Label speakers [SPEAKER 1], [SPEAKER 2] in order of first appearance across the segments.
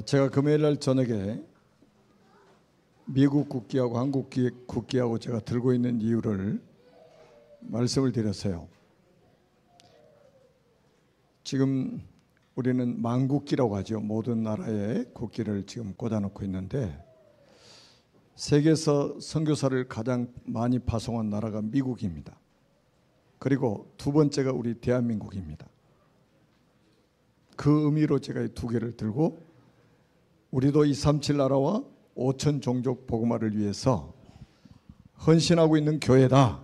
[SPEAKER 1] 제가 금요일 날 저녁에 미국 국기하고 한국 국기하고 제가 들고 있는 이유를 말씀을 드렸어요. 지금 우리는 만국기라고 하죠. 모든 나라의 국기를 지금 꽂아놓고 있는데 세계에서 선교사를 가장 많이 파송한 나라가 미국입니다. 그리고 두 번째가 우리 대한민국입니다. 그 의미로 제가 이 두 개를 들고 우리도 237 나라와 5천 종족 복음화를 위해서 헌신하고 있는 교회다.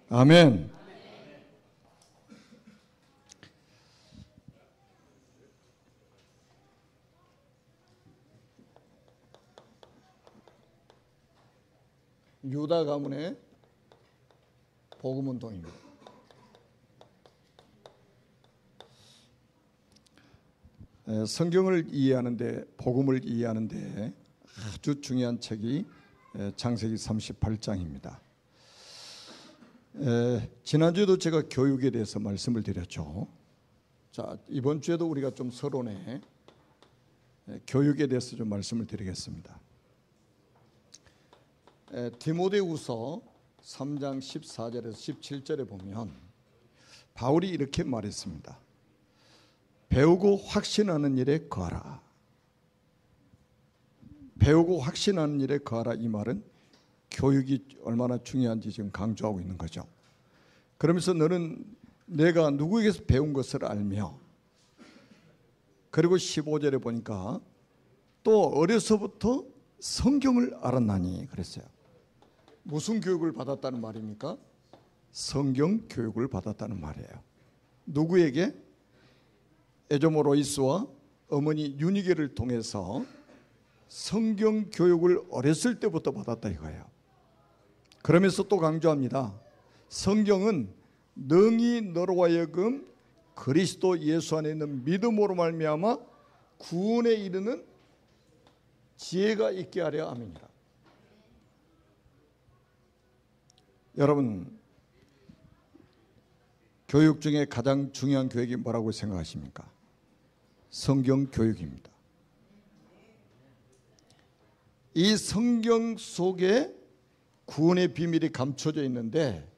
[SPEAKER 1] 아멘. 유다 가문의 복음운동입니다. 성경을 이해하는데, 복음을 이해하는데 아주 중요한 책이 창세기 38장입니다. 지난주에도 제가 교육에 대해서 말씀을 드렸죠. 자, 이번 주에도 우리가 좀 서론에 교육에 대해서 좀 말씀을 드리겠습니다. 디모데후서 3장 14절에서 17절에 보면 바울이 이렇게 말했습니다. 배우고 확신하는 일에 거하라. 배우고 확신하는 일에 거하라. 이 말은 교육이 얼마나 중요한지 지금 강조하고 있는 거죠. 그러면서 너는 내가 누구에게서 배운 것을 알며, 그리고 15절에 보니까 또 어려서부터 성경을 알았나니 그랬어요. 무슨 교육을 받았다는 말입니까? 성경 교육을 받았다는 말이에요. 누구에게? 에조모 로이스와 어머니 유니게를 통해서 성경 교육을 어렸을 때부터 받았다 이거예요. 그러면서 또 강조합니다. 성경은 능히 너로 하여금 그리스도 예수 안에 있는 믿음으로 말미암아 구원에 이르는 지혜가 있게 하려 함이니라. 여러분, 교육 중에 가장 중요한 교육이 뭐라고 생각하십니까? 성경 교육입니다. 이 성경 속에 구원의 비밀이 감춰져 있는데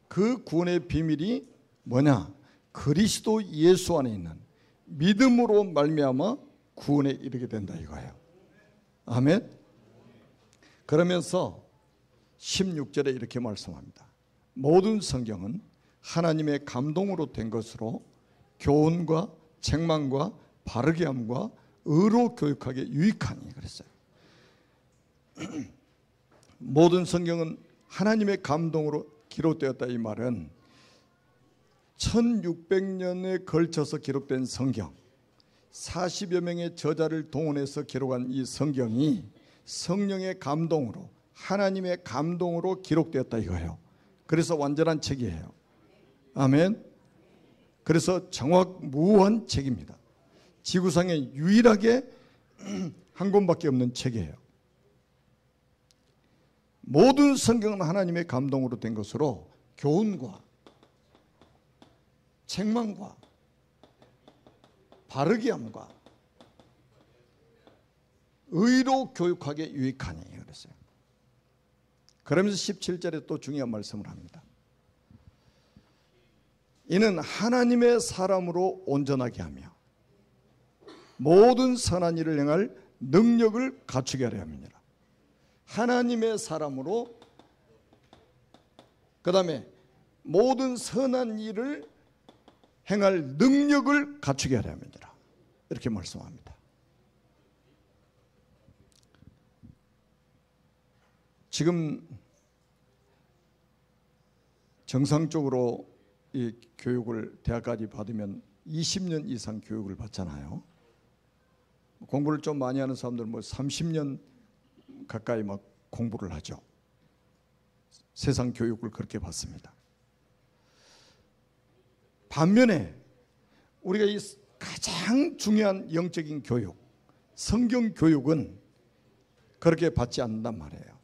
[SPEAKER 1] 그 구원의 비밀이 뭐냐? 그리스도 예수 안에 있는 믿음으로 말미암아 구원에 이르게 된다 이거예요. 아멘. 그러면서 16절에 이렇게 말씀합니다. 모든 성경은 하나님의 감동으로 된 것으로 교훈과 책망과 바르게 함과 의로 교육하기에 유익하니 그랬어요. 모든 성경은 하나님의 감동으로 기록되었다 이 말은 1600년에 걸쳐서 기록된 성경, 40여 명의 저자를 동원해서 기록한 이 성경이 성령의 감동으로, 하나님의 감동으로 기록되었다 이거예요. 그래서 완전한 책이에요. 아멘. 그래서 정확무한 책입니다. 지구상에 유일하게 한 권밖에 없는 책이에요. 모든 성경은 하나님의 감동으로 된 것으로 교훈과 책망과 바르게 함과 의로 교육하기에 유익하니 그랬어요. 그러면서 17절에 또 중요한 말씀을 합니다. 이는 하나님의 사람으로 온전하게 하며 모든 선한 일을 행할 능력을 갖추게 하려 함이니라. 하나님의 사람으로, 그 다음에 모든 선한 일을 행할 능력을 갖추게 하려 함이니라. 이렇게 말씀합니다. 지금 정상적으로 이 교육을 대학까지 받으면 20년 이상 교육을 받잖아요. 공부를 좀 많이 하는 사람들은 30년 가까이 막 공부를 하죠. 세상 교육을 그렇게 받습니다. 반면에 우리가 이 가장 중요한 영적인 교육, 성경 교육은 그렇게 받지 않는단 말이에요.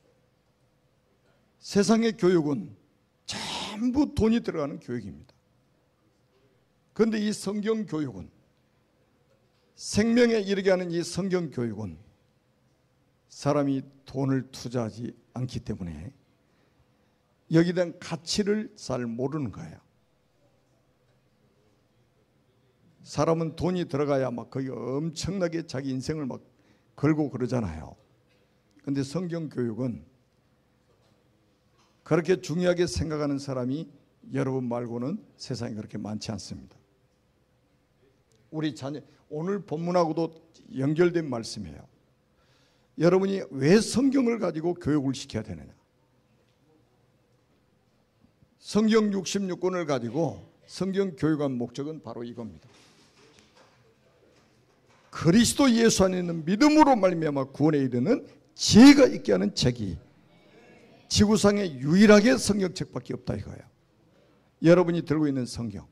[SPEAKER 1] 세상의 교육은 전부 돈이 들어가는 교육입니다. 그런데 이 성경 교육은 생명에 이르게 하는 이 성경 교육은 사람이 돈을 투자하지 않기 때문에 여기에 대한 가치를 잘 모르는 거예요. 사람은 돈이 들어가야 막 거기 엄청나게 자기 인생을 막 걸고 그러잖아요. 그런데 성경 교육은 그렇게 중요하게 생각하는 사람이 여러분 말고는 세상에 그렇게 많지 않습니다. 우리 자녀, 오늘 본문하고도 연결된 말씀이에요. 여러분이 왜 성경을 가지고 교육을 시켜야 되느냐? 성경 66권을 가지고 성경 교육한 목적은 바로 이겁니다. 그리스도 예수 안에 있는 믿음으로 말미암아 구원에 이르는 지혜가 있게 하는 책이 지구상에 유일하게 성경책밖에 없다 이거예요. 여러분이 들고 있는 성경.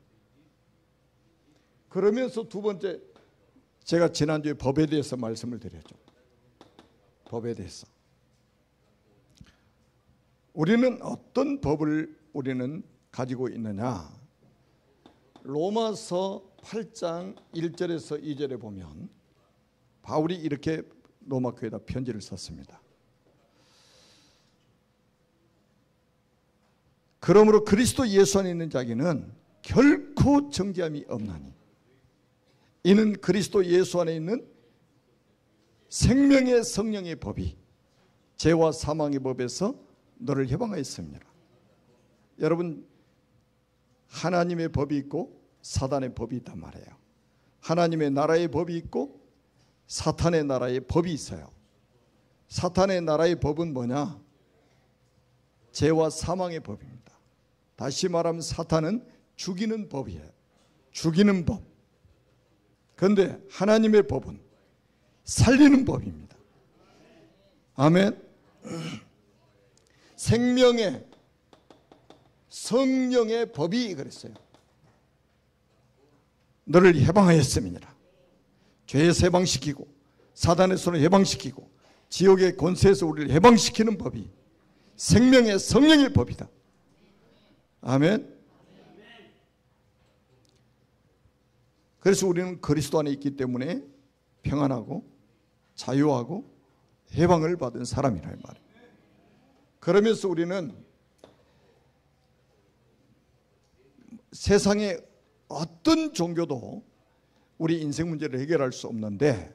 [SPEAKER 1] 그러면서 두 번째, 제가 지난주에 법에 대해서 말씀을 드렸죠. 법에 대해서. 우리는 어떤 법을 우리는 가지고 있느냐? 로마서 8장 1절에서 2절에 보면 바울이 이렇게 로마 교회에다 편지를 썼습니다. 그러므로 그리스도 예수 안에 있는 자에게는 결코 정죄함이 없나니 이는 그리스도 예수 안에 있는 생명의 성령의 법이 죄와 사망의 법에서 너를 해방하였습니다. 여러분, 하나님의 법이 있고 사단의 법이 있단 말이에요. 하나님의 나라의 법이 있고 사탄의 나라의 법이 있어요. 사탄의 나라의 법은 뭐냐? 죄와 사망의 법입니다. 다시 말하면 사탄은 죽이는 법이에요. 죽이는 법. 그런데 하나님의 법은 살리는 법입니다. 아멘. 생명의 성령의 법이 그랬어요. 너를 해방하였음이니라. 죄에서 해방시키고 사단의 손을 해방시키고 지옥의 권세에서 우리를 해방시키는 법이 생명의 성령의 법이다. 아멘. 그래서 우리는 그리스도 안에 있기 때문에 평안하고 자유하고 해방을 받은 사람이라 이 말이에요. 그러면서 우리는 세상에 어떤 종교도 우리 인생 문제를 해결할 수 없는데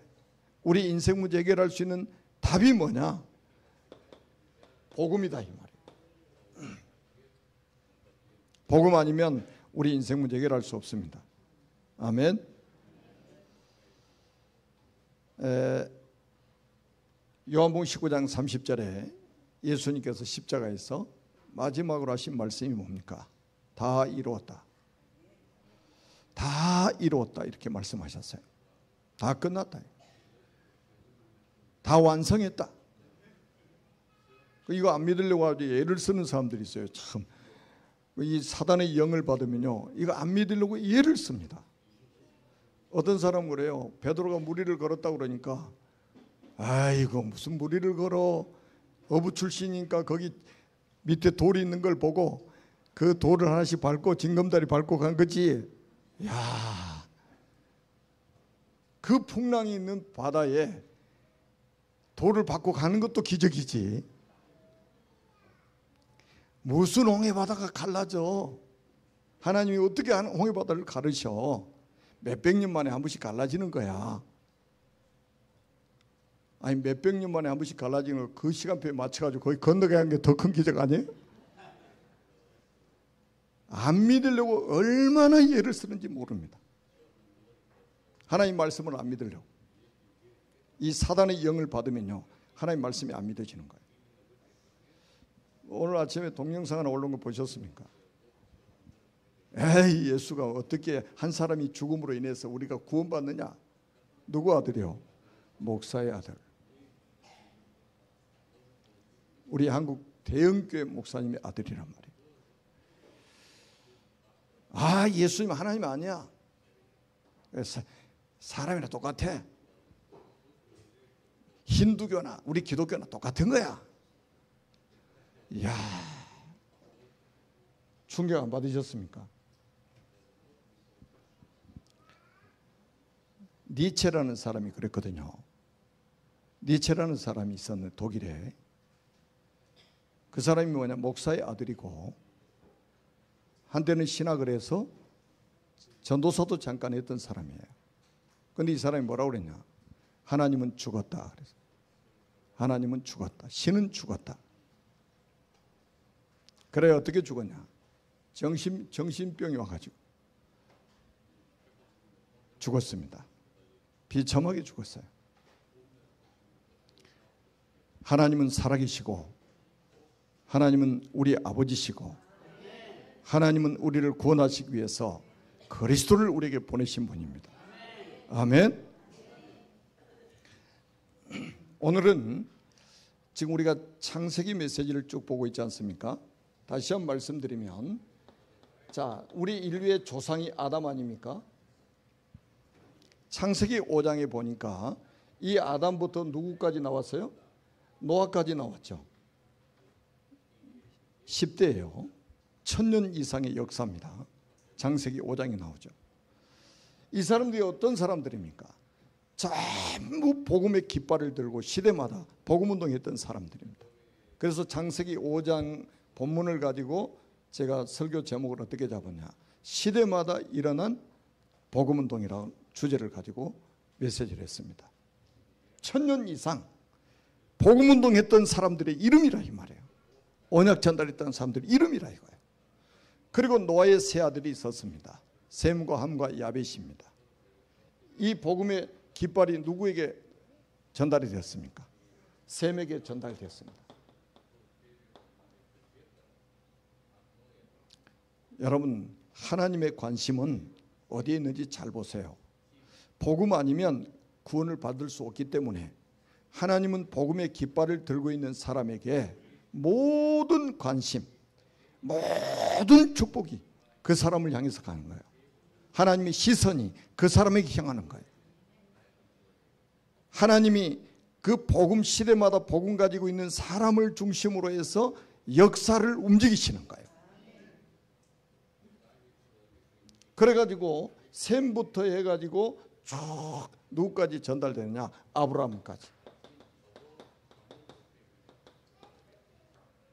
[SPEAKER 1] 우리 인생 문제 해결할 수 있는 답이 뭐냐? 복음이다 이 말이에요. 복음 아니면 우리 인생 문제 해결할 수 없습니다. 아멘. 요한복음 19장 30절에 예수님께서 십자가에서 마지막으로 하신 말씀이 뭡니까? 다 이루었다. 다 이루었다 이렇게 말씀하셨어요. 다 끝났다. 다 완성했다. 이거 안 믿으려고 아주 예를 쓰는 사람들이 있어요. 참, 이 사단의 영을 받으면요, 이거 안 믿으려고 예를 씁니다. 어떤 사람은 그래요. 베드로가 무리를 걸었다고 그러니까 아이고 무슨 무리를 걸어, 어부 출신이니까 거기 밑에 돌이 있는 걸 보고 그 돌을 하나씩 밟고 징검다리 밟고 간 거지. 야, 그 풍랑이 있는 바다에 돌을 밟고 가는 것도 기적이지. 무슨 홍해바다가 갈라져? 하나님이 어떻게 홍해바다를 가르쳐? 몇백 년 만에 한 번씩 갈라지는 거야. 아니 몇백 년 만에 한 번씩 갈라지는 거 그 시간표에 맞춰가지고 거기 건너가야 하는 게 더 큰 기적 아니에요? 안 믿으려고 얼마나 예를 쓰는지 모릅니다. 하나님 말씀을 안 믿으려고. 이 사단의 영을 받으면요, 하나님 말씀이 안 믿어지는 거예요. 오늘 아침에 동영상 하나 올라온 거 보셨습니까? 에이, 예수가 어떻게 한 사람이 죽음으로 인해서 우리가 구원받느냐? 누구 아들이요? 목사의 아들. 우리 한국 대형교회 목사님의 아들이란 말이에요. 아, 예수님 하나님 아니야. 사람이나 똑같아. 힌두교나 우리 기독교나 똑같은 거야. 이야, 충격 안 받으셨습니까? 니체라는 사람이 그랬거든요. 니체라는 사람이 있었는데 독일에. 그 사람이 뭐냐, 목사의 아들이고 한때는 신학을 해서 전도사도 잠깐 했던 사람이에요. 그런데 이 사람이 뭐라고 그랬냐, 하나님은 죽었다. 그래서 하나님은 죽었다, 신은 죽었다. 그래 어떻게 죽었냐, 정신병이 와가지고 죽었습니다. 비참하게 죽었어요. 하나님은 살아계시고 하나님은 우리 아버지시고 하나님은 우리를 구원하시기 위해서 그리스도를 우리에게 보내신 분입니다. 아멘. 오늘은 지금 우리가 창세기 메시지를 쭉 보고 있지 않습니까? 다시 한번 말씀드리면, 자, 우리 인류의 조상이 아담 아닙니까? 창세기 5장에 보니까 이 아담부터 누구까지 나왔어요? 노아까지 나왔죠. 10대예요. 1000년 이상의 역사입니다. 창세기 5장에 나오죠. 이 사람들이 어떤 사람들입니까? 전부 복음의 깃발을 들고 시대마다 복음운동했던 사람들입니다. 그래서 창세기 5장 본문을 가지고 제가 설교 제목을 어떻게 잡았냐, 시대마다 일어난 복음운동이라는 주제를 가지고 메시지를 했습니다. 1000년 이상 복음운동했던 사람들의 이름이라 이 말이에요. 언약 전달했던 사람들의 이름이라 이거예요. 그리고 노아의 세 아들이 있었습니다. 셈과 함과 야벳입니다. 이 복음의 깃발이 누구에게 전달이 되었습니까? 셈에게 전달되었습니다. 여러분, 하나님의 관심은 어디에 있는지 잘 보세요. 복음 아니면 구원을 받을 수 없기 때문에 하나님은 복음의 깃발을 들고 있는 사람에게 모든 관심, 모든 축복이 그 사람을 향해서 가는 거예요. 하나님의 시선이 그 사람에게 향하는 거예요. 하나님이 그 복음 시대마다 복음 가지고 있는 사람을 중심으로 해서 역사를 움직이시는 거예요. 그래가지고 셈부터 해가지고 쭉 누구까지 전달되느냐, 아브라함까지.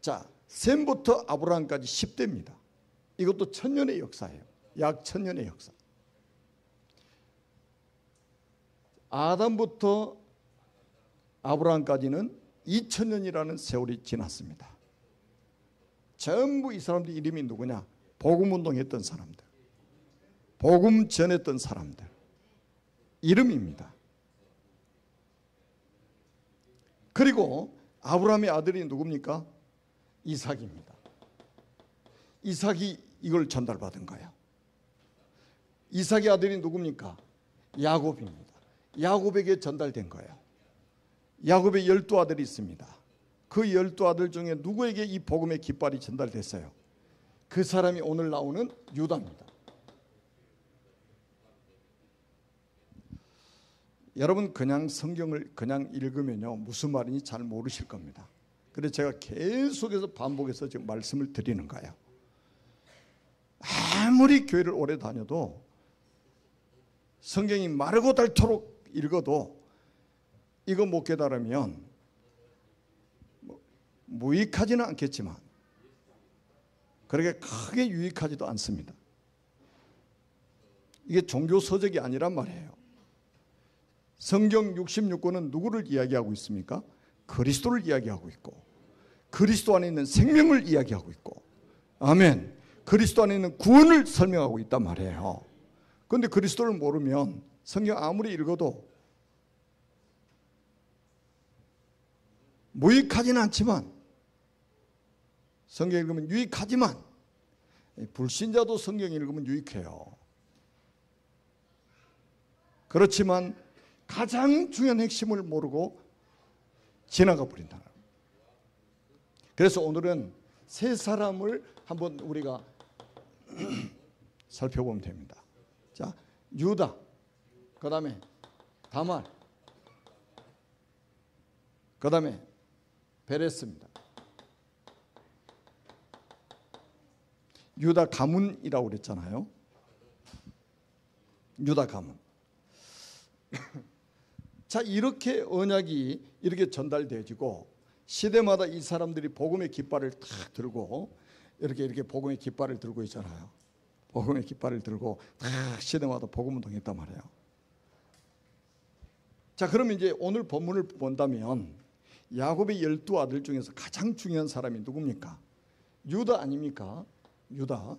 [SPEAKER 1] 자, 셈부터 아브라함까지 10대입니다. 이것도 1000년의 역사예요. 약 1000년의 역사. 아담부터 아브라함까지는 2000년이라는 세월이 지났습니다. 전부 이 사람들 이름이 누구냐? 복음운동했던 사람들, 복음 전했던 사람들 이름입니다. 그리고 아브라함의 아들이 누굽니까? 이삭입니다. 이삭이 이걸 전달받은 거예요. 이삭의 아들이 누굽니까? 야곱입니다. 야곱에게 전달된 거예요. 야곱의 12아들이 있습니다. 그 12아들 중에 누구에게 이 복음의 깃발이 전달됐어요? 그 사람이 오늘 나오는 유다입니다. 여러분, 그냥 성경을 그냥 읽으면요 무슨 말인지 잘 모르실 겁니다. 그래서 제가 계속해서 반복해서 지금 말씀을 드리는 거예요. 아무리 교회를 오래 다녀도 성경이 마르고 닳도록 읽어도 이거 못 깨달으면 무익하지는 않겠지만 그렇게 크게 유익하지도 않습니다. 이게 종교 서적이 아니란 말이에요. 성경 66권은 누구를 이야기하고 있습니까? 그리스도를 이야기하고 있고 그리스도 안에 있는 생명을 이야기하고 있고, 아멘, 그리스도 안에 있는 구원을 설명하고 있단 말이에요. 그런데 그리스도를 모르면 성경 아무리 읽어도 무익하지는 않지만, 성경 읽으면 유익하지만 불신자도 성경 읽으면 유익해요. 그렇지만 가장 중요한 핵심을 모르고 지나가 버린다. 그래서 오늘은 세 사람을 한번 우리가 살펴보면 됩니다. 자, 유다, 그 다음에 다말, 그 다음에 베레스입니다. 유다 가문이라고 그랬잖아요. 유다 가문. 자, 이렇게 언약이 이렇게 전달되어지고 시대마다 이 사람들이 복음의 깃발을 탁 들고 이렇게 복음의 깃발을 들고 있잖아요. 복음의 깃발을 들고 탁 시대마다 복음 운동했단 말이에요. 자, 그러면 이제 오늘 본문을 본다면 야곱의 12아들 중에서 가장 중요한 사람이 누굽니까? 유다 아닙니까? 유다.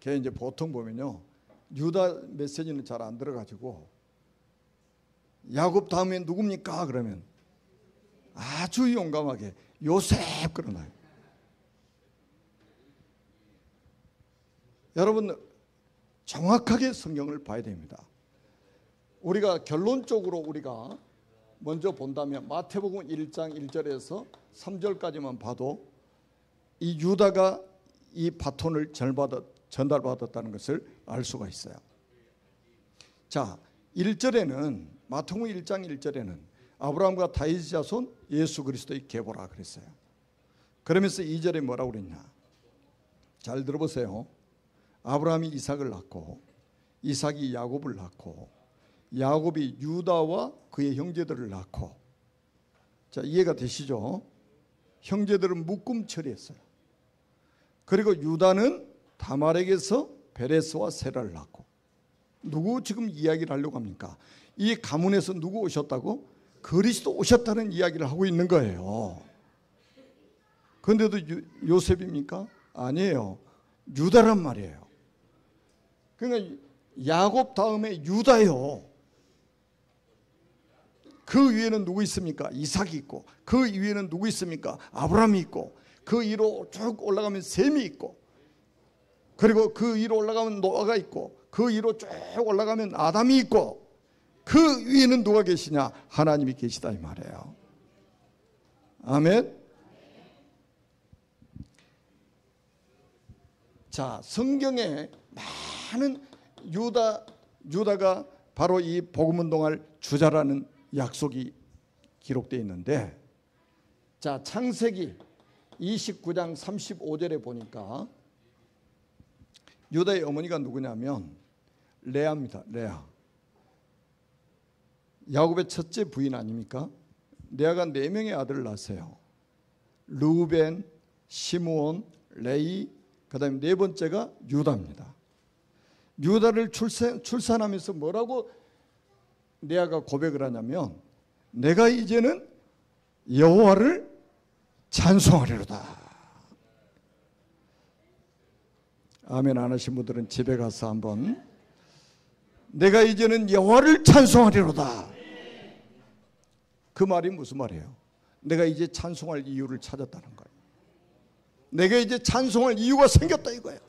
[SPEAKER 1] 걔 이제 보통 보면요, 유다 메시지는 잘 안 들어가지고 야곱 다음에 누굽니까? 그러면 아주 용감하게 요셉 그러나요. 여러분 정확하게 성경을 봐야 됩니다. 우리가 결론적으로 우리가 먼저 본다면 마태복음 1장 1절에서 3절까지만 봐도 이 유다가 이 바톤을 전달받았다는 것을 알 수가 있어요. 자, 1절에는 마태복음 1장 1절에는 아브라함과 다윗 자손 예수 그리스도의 계보라 그랬어요. 그러면서 2절에 뭐라고 그랬냐? 잘 들어보세요. 아브라함이 이삭을 낳고 이삭이 야곱을 낳고 야곱이 유다와 그의 형제들을 낳고, 자, 이해가 되시죠? 형제들은 묶음 처리했어요. 그리고 유다는 다말에게서 베레스와 세라를 낳고, 누구 지금 이야기를 하려고 합니까? 이 가문에서 누구 오셨다고? 그리스도 오셨다는 이야기를 하고 있는 거예요. 그런데도 요셉입니까? 아니에요. 유다란 말이에요. 그러니까 야곱 다음에 유다요. 그 위에는 누구 있습니까? 이삭이 있고, 그 위에는 누구 있습니까? 아브라함이 있고, 그 위로 쭉 올라가면 셈이 있고, 그리고 그 위로 올라가면 노아가 있고, 그 위로 쭉 올라가면 아담이 있고, 그 위에는 누가 계시냐? 하나님이 계시다 이 말이에요. 아멘. 자, 성경에 많은 유다가 바로 이 복음 운동할 주자라는 약속이 기록되어 있는데, 자, 창세기 29장 35절에 보니까 유다의 어머니가 누구냐면 레아입니다. 레아. 야곱의 첫째 부인 아닙니까? 레아가 4명의 아들을 낳았어요. 르우벤, 시므온, 레위, 그 다음에 4번째가 유다입니다. 유다를 출산하면서 뭐라고 레아가 고백을 하냐면, 내가 이제는 여호와를 찬송하리로다. 아멘 안 하신 분들은 집에 가서 한번, 내가 이제는 여호와를 찬송하리로다. 그 말이 무슨 말이에요? 내가 이제 찬송할 이유를 찾았다는 거예요. 내가 이제 찬송할 이유가 생겼다 이거예요.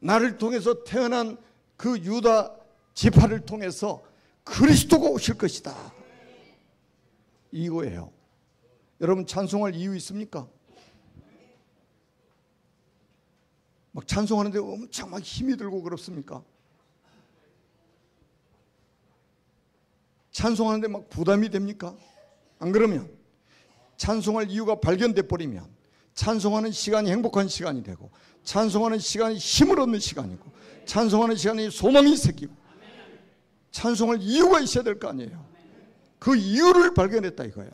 [SPEAKER 1] 나를 통해서 태어난 그 유다 지파를 통해서 그리스도가 오실 것이다, 이거예요. 여러분 찬송할 이유 있습니까? 막 찬송하는데 엄청 막 힘이 들고 그렇습니까? 찬송하는데 막 부담이 됩니까? 안 그러면 찬송할 이유가 발견돼 버리면 찬송하는 시간이 행복한 시간이 되고, 찬송하는 시간이 힘을 얻는 시간이고, 찬송하는 시간이 소망이 생기고, 찬송할 이유가 있어야 될 거 아니에요. 그 이유를 발견했다 이거예요.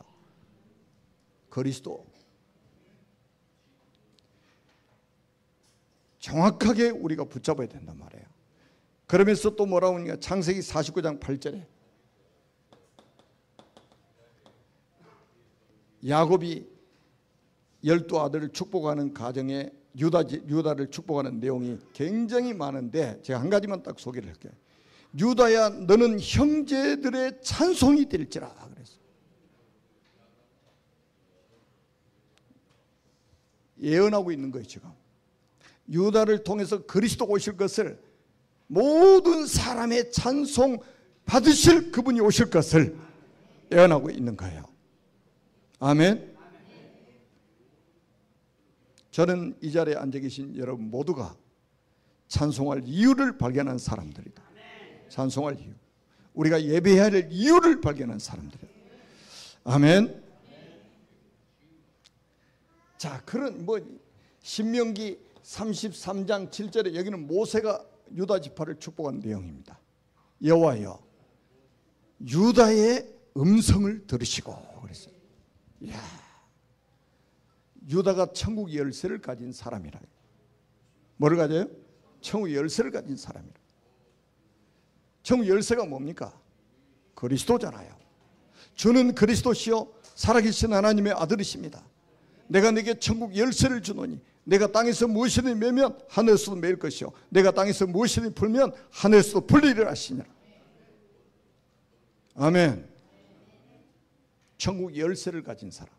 [SPEAKER 1] 그리스도. 정확하게 우리가 붙잡아야 된단 말이에요. 그러면서 또 뭐라고 하니까 창세기 49장 8절에 야곱이 12아들을 축복하는 가정에 유다를 축복하는 내용이 굉장히 많은데, 제가 한 가지만 딱 소개를 할게요. 유다야 너는 형제들의 찬송이 될지라 그랬어요. 예언하고 있는 거예요. 지금 유다를 통해서 그리스도가 오실 것을, 모든 사람의 찬송 받으실 그분이 오실 것을 예언하고 있는 거예요. 아멘. 저는 이 자리에 앉아 계신 여러분 모두가 찬송할 이유를 발견한 사람들이다. 찬송할 이유, 우리가 예배해야 할 이유를 발견한 사람들이다. 아멘. 자, 그런 신명기 33장 7절에 여기는 모세가 유다 지파를 축복한 내용입니다. 여호와여 유다의 음성을 들으시고 그랬어요. 이야, 유다가 천국 열쇠를 가진 사람이라. 뭐를 가져요? 천국 열쇠를 가진 사람이라. 천국 열쇠가 뭡니까? 그리스도잖아요. 주는 그리스도시요 살아계신 하나님의 아들이십니다. 내가 네게 천국 열쇠를 주노니 내가 땅에서 무엇이든 매면 하늘에서도 매일 것이요 내가 땅에서 무엇이든 풀면 하늘에서도 풀리리라 하시니라. 아멘. 천국 열쇠를 가진 사람.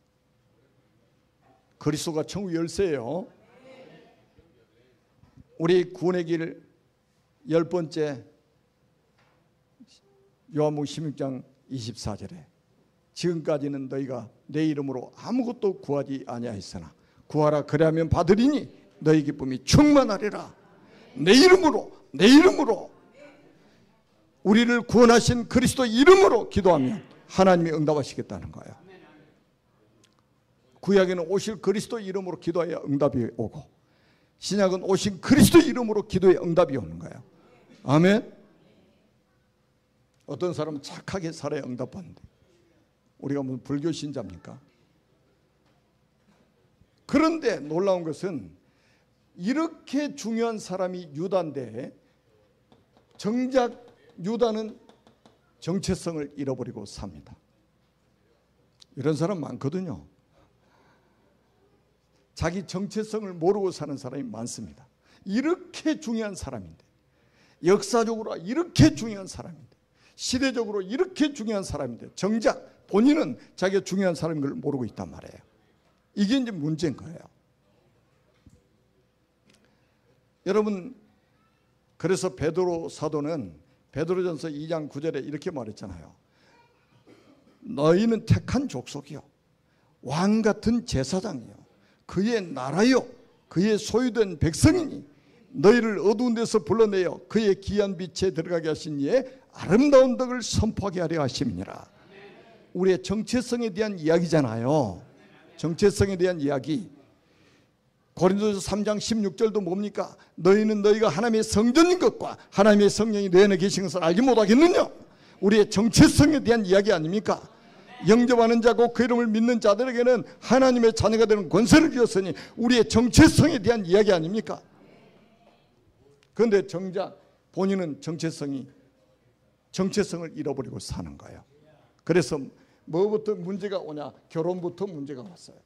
[SPEAKER 1] 그리스도가 천국 열쇠예요. 우리 구원의 길 10번째 요한복음 16장 24절에 지금까지는 너희가 내 이름으로 아무것도 구하지 아니하였으나 구하라 그리하면 받으리니 너희 기쁨이 충만하리라. 내 이름으로 우리를 구원하신 그리스도 이름으로 기도하면 하나님이 응답하시겠다는 거예요. 구약에는 오실 그리스도 이름으로 기도해야 응답이 오고 신약은 오신 그리스도 이름으로 기도에 응답이 오는 거예요. 아멘. 어떤 사람은 착하게 살아야 응답받는데 우리가 무슨 불교 신자입니까? 그런데 놀라운 것은 이렇게 중요한 사람이 유다인데 정작 유다는 정체성을 잃어버리고 삽니다. 이런 사람 많거든요. 자기 정체성을 모르고 사는 사람이 많습니다. 이렇게 중요한 사람인데, 역사적으로 이렇게 중요한 사람인데, 시대적으로 이렇게 중요한 사람인데 정작 본인은 자기가 중요한 사람인 걸 모르고 있단 말이에요. 이게 이제 문제인 거예요. 여러분, 그래서 베드로 사도는 베드로전서 2장 9절에 이렇게 말했잖아요. 너희는 택한 족속이요 왕 같은 제사장이요 그의 나라요 그의 소유된 백성이니 너희를 어두운 데서 불러내어 그의 귀한 빛에 들어가게 하신 이의 아름다운 덕을 선포하게 하려 하심이니라. 우리의 정체성에 대한 이야기잖아요. 정체성에 대한 이야기. 고린도서 3장 16절도 뭡니까? 너희는 너희가 하나님의 성전인 것과 하나님의 성령이 내 안에 계신 것을 알지 못하겠느냐? 우리의 정체성에 대한 이야기 아닙니까? 영접하는 자고 그 이름을 믿는 자들에게는 하나님의 자녀가 되는 권세를 주었으니 우리의 정체성에 대한 이야기 아닙니까? 그런데 정작 본인은 정체성을 잃어버리고 사는 거예요. 그래서 뭐부터 문제가 오냐? 결혼부터 문제가 왔어요.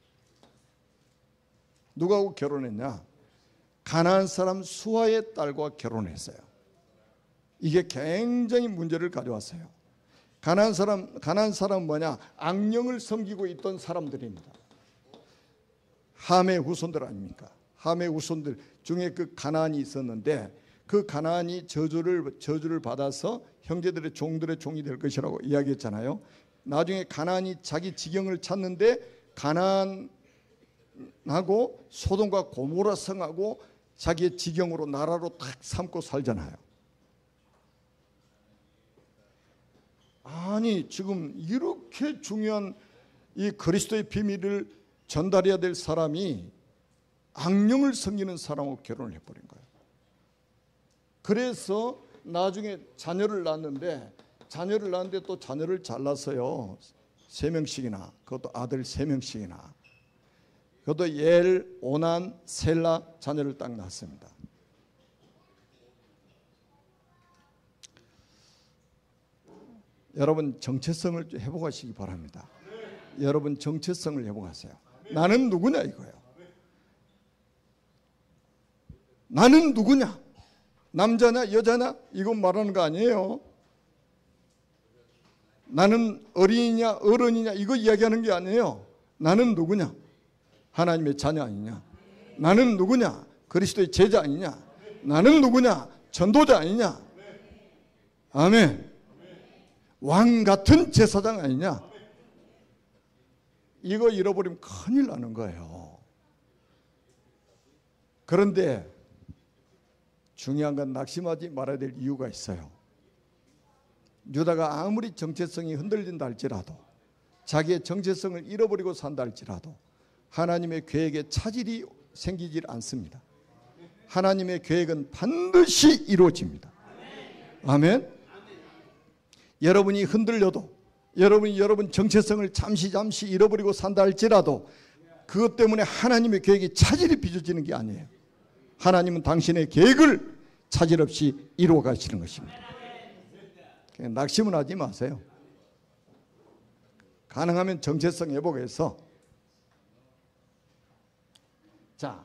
[SPEAKER 1] 누구하고 결혼했냐? 가나안 사람 수아의 딸과 결혼했어요. 이게 굉장히 문제를 가져왔어요. 가나안 사람은 뭐냐? 악령을 섬기고 있던 사람들입니다. 함의 후손들 아닙니까? 함의 후손들 중에 그 가나안이 있었는데 그 가나안이 저주를 받아서 형제들의 종들의 종이 될 것이라고 이야기했잖아요. 나중에 가나안이 자기 지경을 찾는데 가나안하고 소돔과 고모라 성하고 자기의 지경으로 나라로 딱 삼고 살잖아요. 아니 지금 이렇게 중요한 이 그리스도의 비밀을 전달해야 될 사람이 악령을 섬기는 사람하고 결혼을 해버린 거예요. 그래서 나중에 자녀를 낳았는데 또 자녀를 잘났어요. 3명씩이나. 그것도 아들 3명씩이나. 그것도 엘, 오난, 셀라 자녀를 딱 낳았습니다. 여러분 정체성을 회복하시기 바랍니다. 여러분 정체성을 회복하세요. 나는 누구냐 이거예요. 나는 누구냐? 남자냐 여자냐 이건 말하는 거 아니에요. 나는 어린이냐 어른이냐 이거 이야기하는 게 아니에요. 나는 누구냐? 하나님의 자녀 아니냐? 나는 누구냐? 그리스도의 제자 아니냐? 나는 누구냐? 전도자 아니냐? 아멘. 왕 같은 제사장 아니냐? 이거 잃어버리면 큰일 나는 거예요. 그런데 중요한 건 낙심하지 말아야 될 이유가 있어요. 유다가 아무리 정체성이 흔들린다 할지라도 자기의 정체성을 잃어버리고 산다 할지라도 하나님의 계획에 차질이 생기질 않습니다. 하나님의 계획은 반드시 이루어집니다. 아멘. 여러분이 흔들려도, 여러분이 여러분 정체성을 잠시 잃어버리고 산다 할지라도 그것 때문에 하나님의 계획이 차질이 빚어지는 게 아니에요. 하나님은 당신의 계획을 차질 없이 이루어 가시는 것입니다. 낙심은 하지 마세요. 가능하면 정체성 회복해서, 자,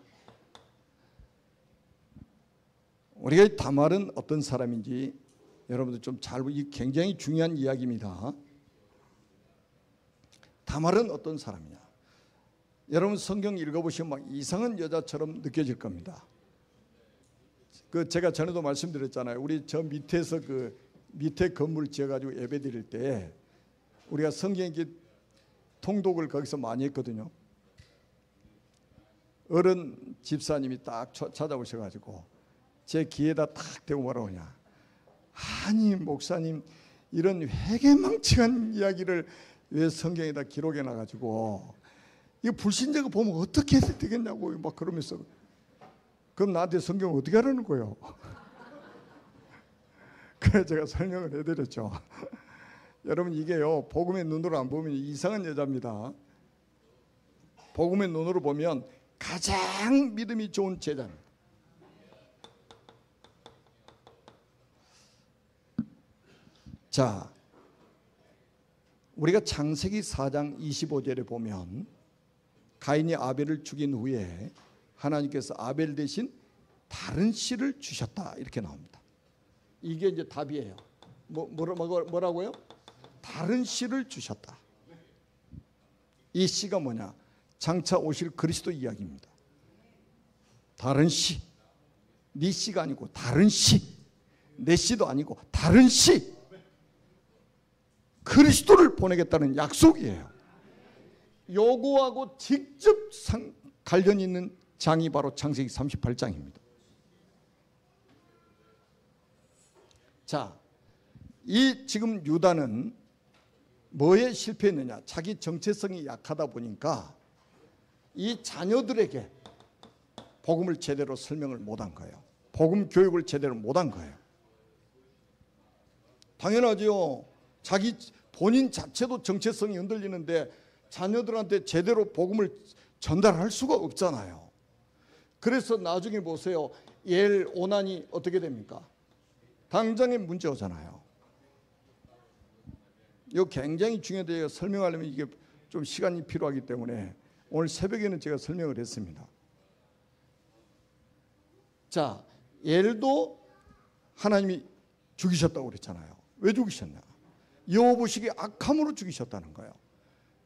[SPEAKER 1] 우리가 다말은 어떤 사람인지 여러분들 좀 잘, 이 굉장히 중요한 이야기입니다. 다말은 어떤 사람이냐? 여러분 성경 읽어보시면 막 이상한 여자처럼 느껴질 겁니다. 제가 전에도 말씀드렸잖아요. 우리 저 밑에서 밑에 건물 지어가지고 예배드릴 때 우리가 성경 통독을 거기서 많이 했거든요. 어른 집사님이 딱 찾아오셔가지고 제 귀에다 탁 대고 뭐라고 하냐. 아니 목사님 이런 회개망측한 이야기를 왜 성경에다 기록해 놔가지고 이거 불신자가 보면 어떻게 해야 되겠냐고 막 그러면서, 그럼 나한테 성경 어떻게 하라는 거예요? 그래서 제가 설명을 해드렸죠. 여러분 이게요, 복음의 눈으로 안 보면 이상한 여자입니다. 복음의 눈으로 보면 가장 믿음이 좋은 제자입니다. 자, 우리가 창세기 4장 25절에 보면 가인이 아벨을 죽인 후에 하나님께서 아벨 대신 다른 씨를 주셨다 이렇게 나옵니다. 이게 이제 답이에요. 뭐라고요? 다른 씨를 주셨다. 이 씨가 뭐냐? 장차 오실 그리스도 이야기입니다. 다른 씨, 네 씨가 아니고 다른 씨, 내 씨도 아니고 다른 씨, 그리스도를 보내겠다는 약속이에요. 요거하고 직접 관련 있는 장이 바로 창세기 38장입니다. 자, 이 지금 유다는 뭐에 실패했느냐? 자기 정체성이 약하다 보니까 이 자녀들에게 복음을 제대로 설명을 못한 거예요. 복음 교육을 제대로 못한 거예요. 당연하죠. 자기 본인 자체도 정체성이 흔들리는데 자녀들한테 제대로 복음을 전달할 수가 없잖아요. 그래서 나중에 보세요. 오난이 어떻게 됩니까? 당장에 문제 오잖아요. 이거 굉장히 중요해요. 설명하려면 이게 좀 시간이 필요하기 때문에 오늘 새벽에는 제가 설명을 했습니다. 자, 엘도 하나님이 죽이셨다고 그랬잖아요. 왜 죽이셨냐? 여호와 보시기에 악함으로 죽이셨다는 거예요.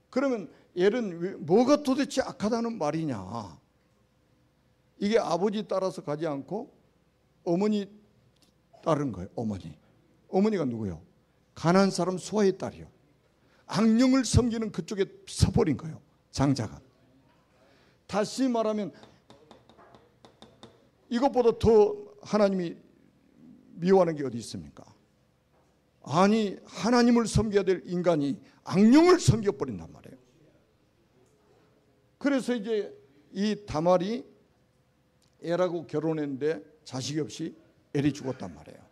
[SPEAKER 1] 그러면 엘은 뭐가 도대체 악하다는 말이냐? 이게 아버지 따라서 가지 않고 어머니 따른 거예요. 어머니가 누구요? 가나안 사람 수아의 딸이요. 악령을 섬기는 그쪽에 서버린 거예요. 장자가. 다시 말하면 이것보다 더 하나님이 미워하는 게 어디 있습니까? 아니, 하나님을 섬겨야 될 인간이 악령을 섬겨버린단 말이에요. 그래서 이제 이 다말이 엘하고 결혼했는데 자식이 없이 엘이 죽었단 말이에요.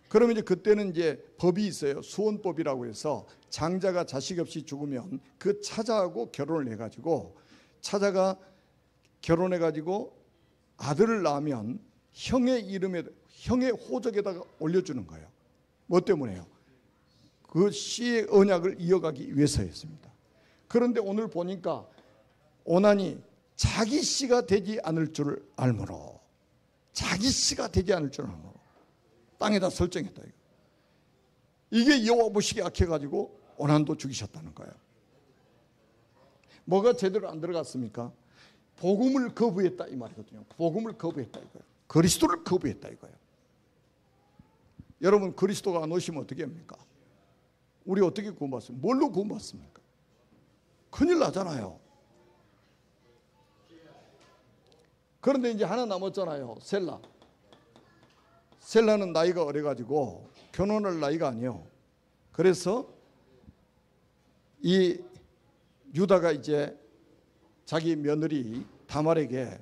[SPEAKER 1] 그러면 이제 그때는 이제 법이 있어요. 수원법이라고 해서 장자가 자식 없이 죽으면 그 차자하고 결혼을 해가지고 차자가 결혼해가지고 아들을 낳으면 형의 호적에다가 올려주는 거예요. 뭐 때문에요? 그 씨의 언약을 이어가기 위해서였습니다. 그런데 오늘 보니까 오난이 자기 씨가 되지 않을 줄 알므로, 자기 씨가 되지 않을 줄 알므로 땅에다 설정했다. 이게 여호와 보시기에 악해가지고 오난도 죽이셨다는 거예요. 뭐가 제대로 안 들어갔습니까? 복음을 거부했다 이 말이거든요. 복음을 거부했다 이거예요. 그리스도를 거부했다 이거예요. 여러분, 그리스도가 안 오시면 어떻게 합니까? 우리 어떻게 구원받습니까? 뭘로 구원받습니까? 큰일 나잖아요. 그런데 이제 하나 남았잖아요. 셀라는 나이가 어려가지고 결혼할 나이가 아니에요. 그래서 이 유다가 이제 자기 며느리 다말에게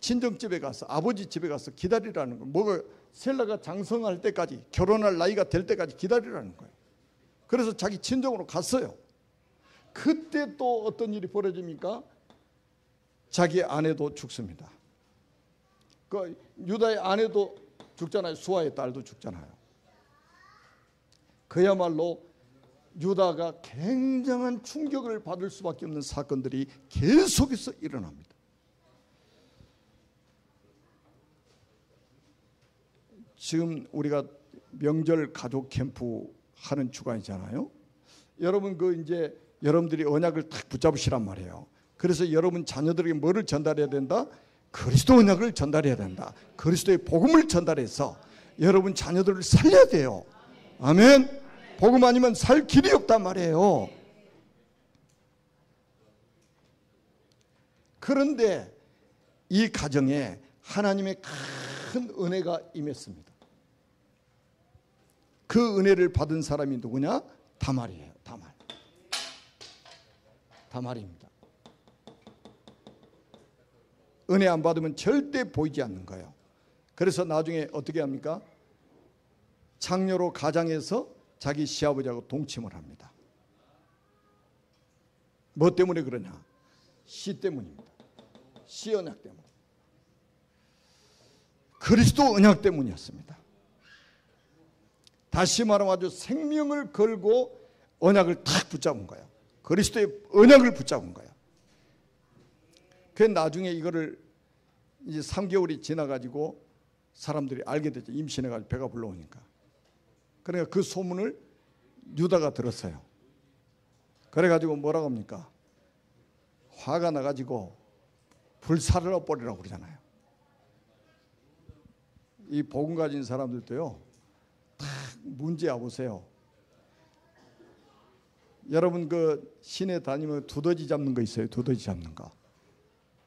[SPEAKER 1] 친정집에 가서 아버지 집에 가서 기다리라는 거예요. 뭐가 셀라가 장성할 때까지, 결혼할 나이가 될 때까지 기다리라는 거예요. 그래서 자기 친정으로 갔어요. 그때 또 어떤 일이 벌어집니까? 자기 아내도 죽습니다. 그 유다의 아내도 죽잖아요. 수아의 딸도 죽잖아요. 그야말로 유다가 굉장한 충격을 받을 수밖에 없는 사건들이 계속해서 일어납니다. 지금 우리가 명절 가족 캠프 하는 주간이잖아요. 여러분 이제 여러분들이 언약을 딱 붙잡으시란 말이에요. 그래서 여러분 자녀들에게 뭐를 전달해야 된다? 그리스도 언약을 전달해야 된다. 그리스도의 복음을 전달해서 여러분 자녀들을 살려야 돼요. 아멘. 복음 아니면 살 길이 없단 말이에요. 그런데 이 가정에 하나님의 큰 은혜가 임했습니다. 그 은혜를 받은 사람이 누구냐? 다말이에요. 다말입니다. 은혜 안 받으면 절대 보이지 않는 거예요. 그래서 나중에 어떻게 합니까? 장녀로 가장해서 자기 시아버지하고 동침을 합니다. 뭐 때문에 그러냐? 시 때문입니다. 시 언약 때문에. 그리스도 언약 때문이었습니다. 다시 말하면 아주 생명을 걸고 언약을 탁 붙잡은 거예요. 그리스도의 언약을 붙잡은 거예요. 그 나중에 이거를 이제 3개월이 지나가지고 사람들이 알게 됐죠. 임신해가지고 배가 불러오니까. 그러니까 그 소문을 유다가 들었어요. 그래가지고 뭐라고 합니까? 화가 나가지고 불살을 버리라고 그러잖아요. 이 복음 가진 사람들도요, 딱 문제야 보세요. 여러분 그 시내 다니면 두더지 잡는 거 있어요. 두더지 잡는 거.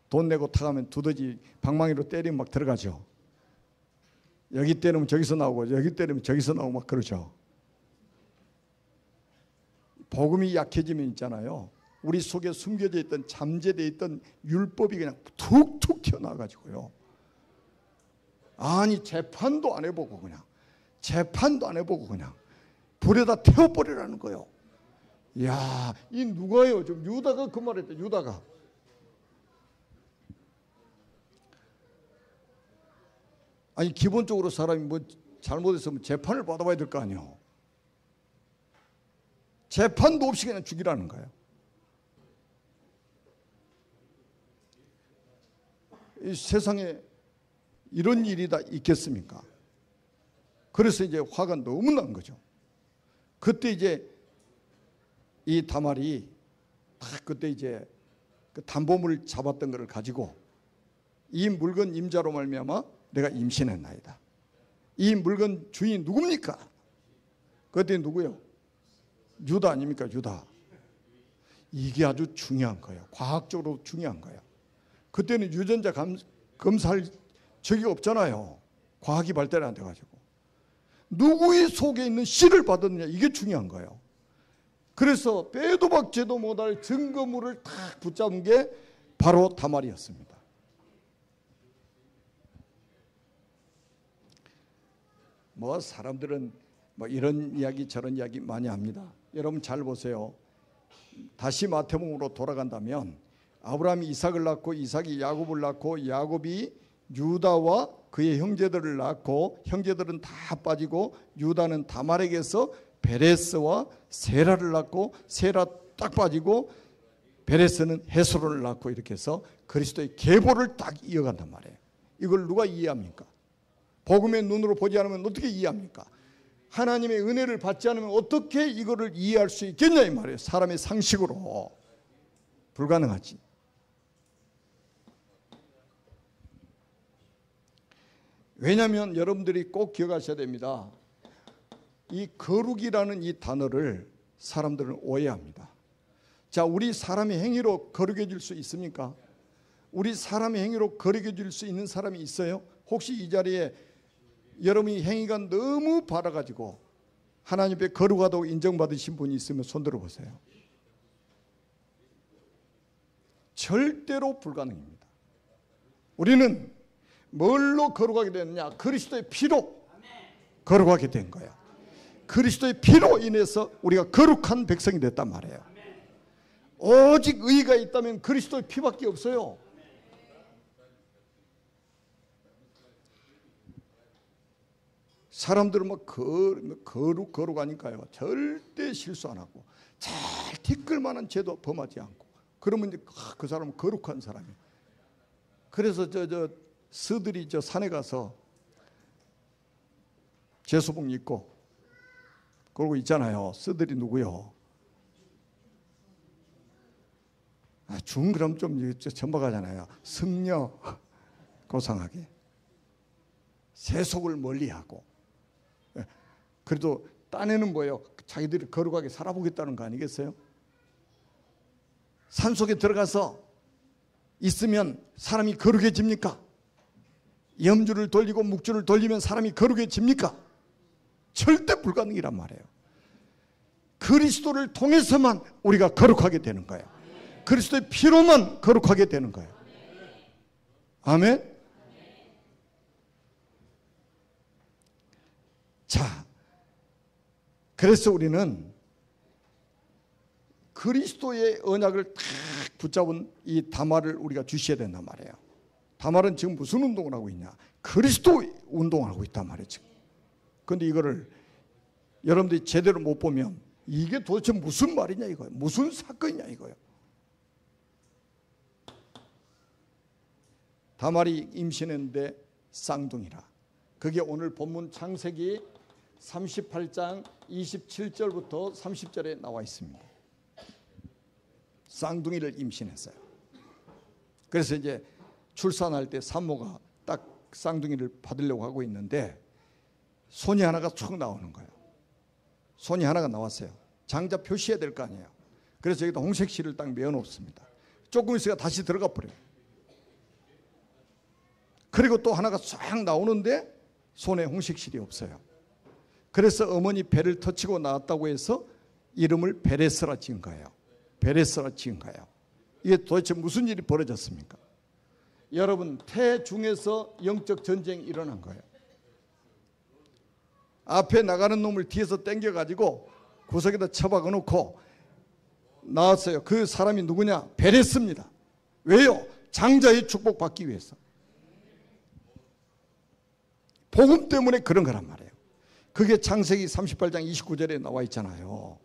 [SPEAKER 1] 돈 내고 타가면 두더지 방망이로 때리면 막 들어가죠. 여기 때리면 저기서 나오고 여기 때리면 저기서 나오고 막 그러죠. 복음이 약해지면 있잖아요. 우리 속에 숨겨져 있던 잠재되어 있던 율법이 그냥 툭툭 튀어나와가지고요. 아니 재판도 안 해보고 그냥 불에다 태워버리라는 거예요. 이야, 이 누가요? 좀 유다가 그 말했다. 유다가. 아니 기본적으로 사람이 뭐 잘못했으면 재판을 받아봐야 될 거 아니에요. 재판도 없이 그냥 죽이라는 거예요. 이 세상에 이런 일이 다 있겠습니까? 그래서 이제 화가 너무 난 거죠. 그때 이제 이 다말이 딱 그때 이제 그 담보물을 잡았던 것을 가지고 이 물건 임자로 말미암아 내가 임신했나이다. 이 물건 주인이 누굽니까? 그때 누구요? 유다 아닙니까? 유다. 이게 아주 중요한 거예요. 과학적으로 중요한 거예요. 그때는 유전자 검사할 적이 없잖아요. 과학이 발달이 안 돼가지고. 누구의 속에 있는 씨를 받았느냐, 이게 중요한 거예요. 그래서 빼도 박제도 못할 증거물을 딱 붙잡은 게 바로 다말이었습니다. 뭐 사람들은 뭐 이런 이야기 저런 이야기 많이 합니다. 여러분 잘 보세요. 다시 마태복음으로 돌아간다면 아브라함이 이삭을 낳고 이삭이 야곱을 낳고 야곱이 유다와 그의 형제들을 낳고 형제들은 다 빠지고 유다는 다말에게서 베레스와 세라를 낳고 세라 딱 빠지고 베레스는 헤스론을 낳고 이렇게 해서 그리스도의 계보를 딱 이어간단 말이에요. 이걸 누가 이해합니까? 복음의 눈으로 보지 않으면 어떻게 이해합니까? 하나님의 은혜를 받지 않으면 어떻게 이거를 이해할 수 있겠냐 이 말이에요. 사람의 상식으로 불가능하지. 왜냐하면 여러분들이 꼭 기억하셔야 됩니다. 이 거룩이라는 이 단어를 사람들은 오해합니다. 자, 우리 사람의 행위로 거룩해질 수 있습니까? 우리 사람의 행위로 거룩해질 수 있는 사람이 있어요? 혹시 이 자리에 여러분이 행위가 너무 바라가지고 하나님 앞에 거룩하다고 인정받으신 분이 있으면 손들어 보세요. 절대로 불가능입니다. 우리는 뭘로 거룩하게 됐느냐? 그리스도의 피로 거룩하게 된 거예요. 그리스도의 피로 인해서 우리가 거룩한 백성이 됐단 말이에요. 오직 의가 있다면 그리스도의 피밖에 없어요. 사람들은 막 거룩하니까요, 절대 실수 안 하고 잘 티끌 만한 죄도 범하지 않고, 그러면 이제 그 사람은 거룩한 사람이에요. 그래서 저 스들이 저 산에 가서 제수복 입고 그러고 있잖아요. 스들이 누구요? 중 그럼 좀 전박하잖아요. 승려 고상하게 세속을 멀리하고. 그래도 딴에는 뭐예요? 자기들이 거룩하게 살아보겠다는 거 아니겠어요? 산속에 들어가서 있으면 사람이 거룩해집니까? 염주를 돌리고 묵주를 돌리면 사람이 거룩해집니까? 절대 불가능이란 말이에요. 그리스도를 통해서만 우리가 거룩하게 되는 거예요. 그리스도의 피로만 거룩하게 되는 거예요. 아멘. 자, 그래서 우리는 그리스도의 언약을 딱 붙잡은 이 다말을 우리가 주셔야 된단 말이에요. 다말은 지금 무슨 운동을 하고 있냐? 그리스도 운동을 하고 있단 말이에요 지금. 그런데 이거를 여러분들이 제대로 못 보면 이게 도대체 무슨 말이냐 이거예요. 무슨 사건이냐 이거예요. 다말이 임신했는데 쌍둥이라. 그게 오늘 본문 창세기 38장 27절부터 30절에 나와 있습니다. 쌍둥이를 임신했어요. 그래서 이제 출산할 때 산모가 딱 쌍둥이를 받으려고 하고 있는데 손이 하나가 툭 나오는 거예요. 손이 하나가 나왔어요. 장자 표시해야 될 거 아니에요. 그래서 여기다 홍색실을 딱 메어놓습니다. 조금 있으니까 다시 들어가 버려요. 그리고 또 하나가 쫙 나오는데 손에 홍색실이 없어요. 그래서 어머니 배를 터치고 나왔다고 해서 이름을 베레스라 지은 거예요. 베레스라 지은 거예요. 이게 도대체 무슨 일이 벌어졌습니까? 여러분, 태중에서 영적 전쟁이 일어난 거예요. 앞에 나가는 놈을 뒤에서 당겨가지고 구석에다 처박아 놓고 나왔어요. 그 사람이 누구냐? 베레스입니다. 왜요? 장자의 축복 받기 위해서. 복음 때문에 그런 거란 말이에요. 그게 창세기 38장 29절에 나와 있잖아요.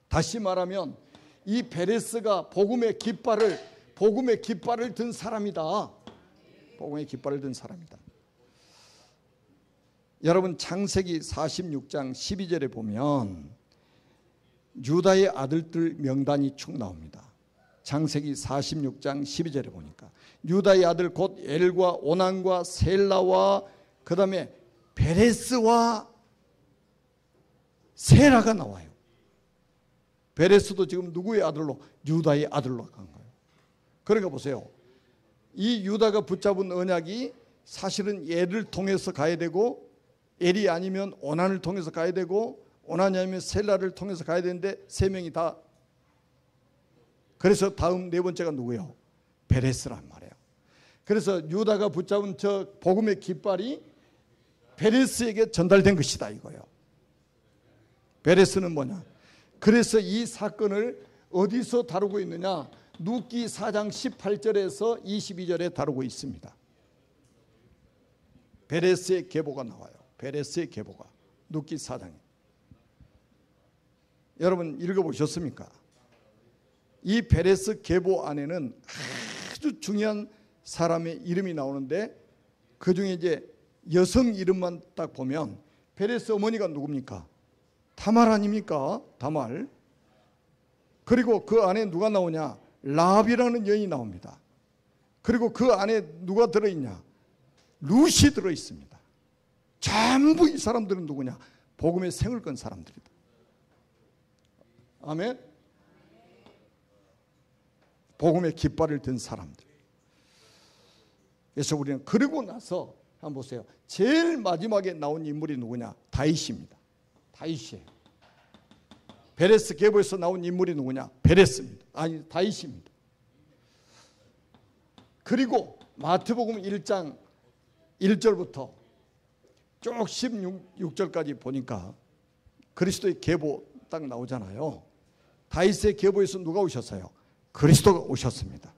[SPEAKER 1] 다시 말하면 이 베레스가 복음의 깃발을 든 사람이다. 복음의 깃발을 든 사람이다. 여러분, 창세기 46장 12절에 보면 유다의 아들들 명단이 쭉 나옵니다. 창세기 46장 12절에 보니까 유다의 아들 곧 엘과 오난과 셀라와 그 다음에 베레스와 세라가 나와요. 베레스도 지금 누구의 아들로? 유다의 아들로 간 거예요. 그러니까 보세요. 이 유다가 붙잡은 언약이 사실은 얘를 통해서 가야 되고, 엘이 아니면 오난을 통해서 가야 되고, 오난이 아니면 셀라를 통해서 가야 되는데 세 명이 다. 그래서 다음 네 번째가 누구예요? 베레스란 말이에요. 그래서 유다가 붙잡은 저 복음의 깃발이 베레스에게 전달된 것이다 이거예요. 베레스는 뭐냐? 그래서 이 사건을 어디서 다루고 있느냐? 룻기 4장 18절에서 22절에 다루고 있습니다. 베레스의 계보가 나와요. 베레스의 계보가 룻기 4장에. 여러분 읽어보셨습니까? 이 베레스 계보 안에는 아주 중요한 사람의 이름이 나오는데 그 중에 이제 여성 이름만 딱 보면 베레스 어머니가 누굽니까? 다말 아닙니까? 다말. 그리고 그 안에 누가 나오냐? 라합이라는 여인이 나옵니다. 그리고 그 안에 누가 들어있냐? 룻이 들어있습니다. 전부 이 사람들은 누구냐? 복음의 생을 건 사람들이다. 아멘. 복음의 깃발을 든 사람들. 그래서 우리는 그러고 나서 한번 보세요. 제일 마지막에 나온 인물이 누구냐? 다윗입니다. 다윗이에요. 베레스 계보에서 나온 인물이 누구냐? 베레스입니다. 아니, 다윗입니다. 그리고 마태복음 1장 1절부터 쭉 16절까지 보니까 그리스도의 계보 딱 나오잖아요. 다윗의 계보에서 누가 오셨어요? 그리스도가 오셨습니다.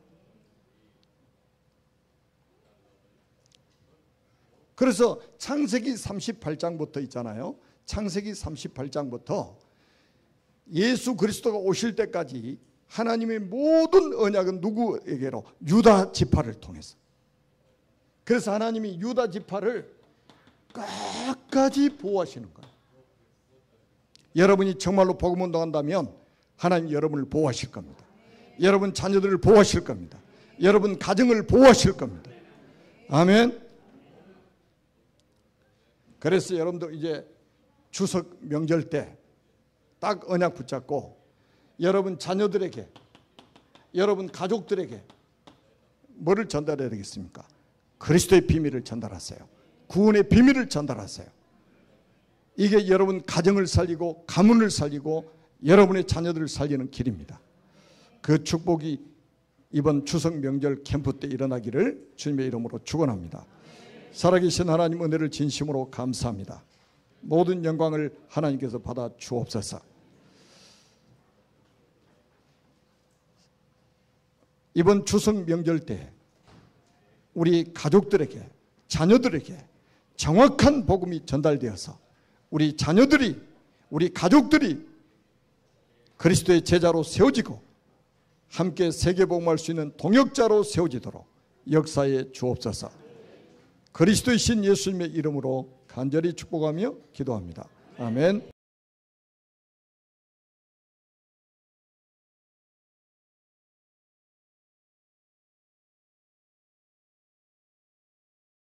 [SPEAKER 1] 그래서 창세기 38장부터 있잖아요. 창세기 38장부터 예수 그리스도가 오실 때까지 하나님의 모든 언약은 누구에게로? 유다 지파를 통해서. 그래서 하나님이 유다 지파를 끝까지 보호하시는 거예요. 여러분이 정말로 복음 운동한다면 하나님 여러분을 보호하실 겁니다. 여러분 자녀들을 보호하실 겁니다. 여러분 가정을 보호하실 겁니다. 아멘. 그래서 여러분도 이제 추석 명절 때 딱 언약 붙잡고 여러분 자녀들에게, 여러분 가족들에게 뭐를 전달해야 되겠습니까? 그리스도의 비밀을 전달하세요. 구원의 비밀을 전달하세요. 이게 여러분 가정을 살리고 가문을 살리고 여러분의 자녀들을 살리는 길입니다. 그 축복이 이번 추석 명절 캠프 때 일어나기를 주님의 이름으로 축원합니다. 살아계신 하나님 은혜를 진심으로 감사합니다. 모든 영광을 하나님께서 받아 주옵소서. 이번 추석 명절 때 우리 가족들에게, 자녀들에게 정확한 복음이 전달되어서 우리 자녀들이, 우리 가족들이 그리스도의 제자로 세워지고 함께 세계복음할 수 있는 동역자로 세워지도록 역사에 주옵소서. 그리스도의 신 예수님의 이름으로 간절히 축복하며 기도합니다. 아멘.